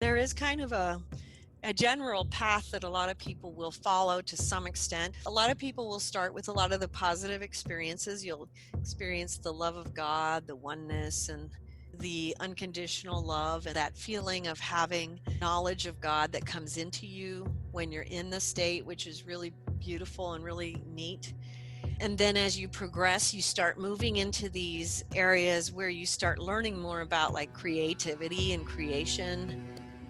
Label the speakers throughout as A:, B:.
A: There is kind of a general path that a lot of people will follow to some extent. A lot of people will start with a lot of the positive experiences. You'll experience the love of God, the oneness, and the unconditional love, and that feeling of having knowledge of God that comes into you when you're in the state, which is really beautiful and really neat. And then as you progress, you start moving into these areas where you start learning more about like creativity and creation,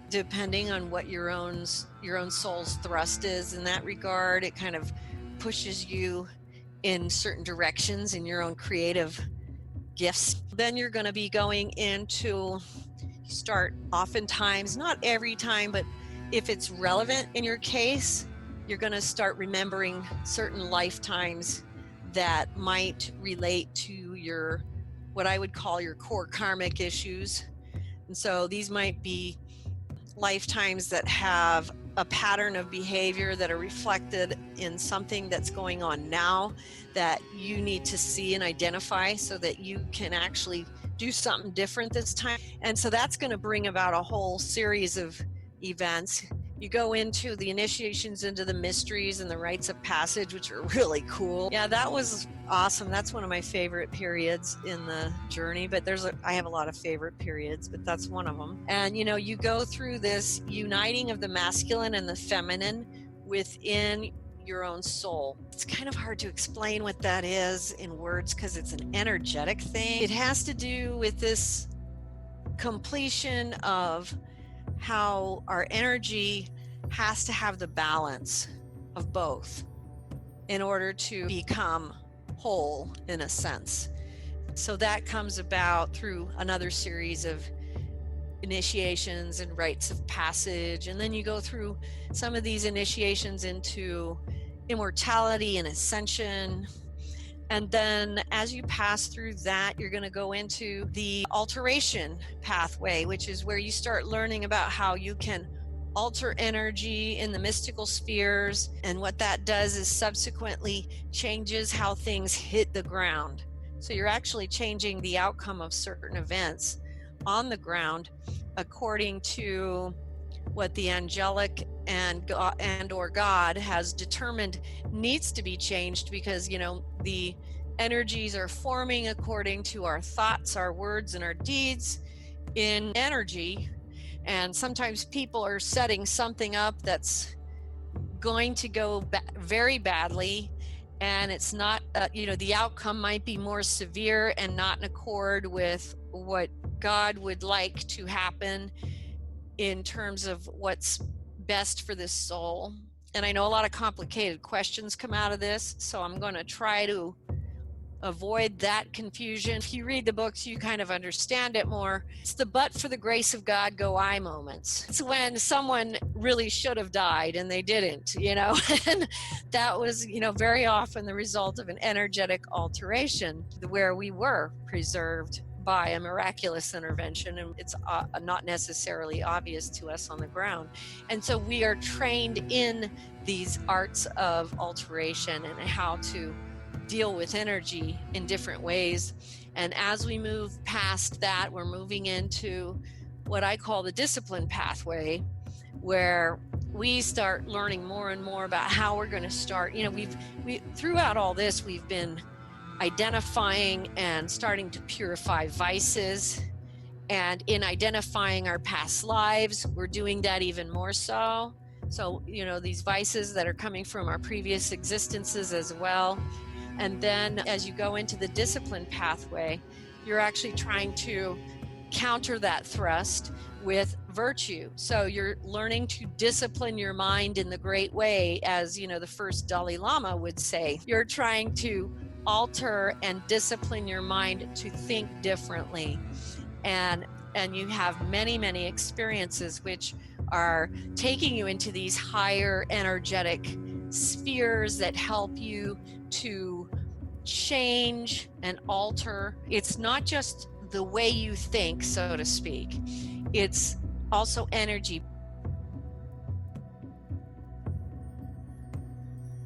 A: depending on what your own soul's thrust is in that regard. It kind of pushes you in certain directions in your own creative gifts. Then you're going to be going into, start oftentimes, not every time, but if it's relevant in your case, you're going to start remembering certain lifetimes that might relate to your, what I would call your core karmic issues. And so these might be lifetimes that have a pattern of behavior that are reflected in something that's going on now that you need to see and identify so that you can actually do something different this time. And so that's going to bring about a whole series of events. You go into the initiations into the mysteries and the rites of passage, which are really cool. Yeah, that was awesome. That's one of my favorite periods in the journey, but I have a lot of favorite periods, but that's one of them. And you go through this uniting of the masculine and the feminine within your own soul. It's kind of hard to explain what that is in words because it's an energetic thing. It has to do with this completion of how our energy has to have the balance of both in order to become whole in a sense. So that comes about through another series of initiations and rites of passage. And then you go through some of these initiations into immortality and ascension. And then as you pass through that, you're going to go into the alteration pathway, which is where you start learning about how you can alter energy in the mystical spheres. And what that does is subsequently changes how things hit the ground. So you're actually changing the outcome of certain events on the ground according to what the angelic and or God has determined needs to be changed, because the energies are forming according to our thoughts, our words, and our deeds in energy. And sometimes people are setting something up that's going to go very badly, and it's not the outcome might be more severe and not in accord with what God would like to happen in terms of what's best for this soul. And I know a lot of complicated questions come out of this, so I'm going to try to avoid that confusion. If you read the books, you kind of understand it more. It's the but for the grace of God go I moments. It's when someone really should have died and they didn't, and that was, very often the result of an energetic alteration where we were preserved by a miraculous intervention, and it's not necessarily obvious to us on the ground. And so we are trained in these arts of alteration and how to deal with energy in different ways. And as we move past that, we're moving into what I call the discipline pathway, where we start learning more and more about how we're going to start. We throughout all this, we've been identifying and starting to purify vices. And in identifying our past lives, we're doing that even more so. So, these vices that are coming from our previous existences as well. And then as you go into the discipline pathway, you're actually trying to counter that thrust with virtue. So you're learning to discipline your mind in the great way, as the first Dalai Lama would say. You're trying to alter and discipline your mind to think differently. And you have many, many experiences which are taking you into these higher energetic spheres that help you to change and alter. It's not just the way you think, so to speak. It's also energy.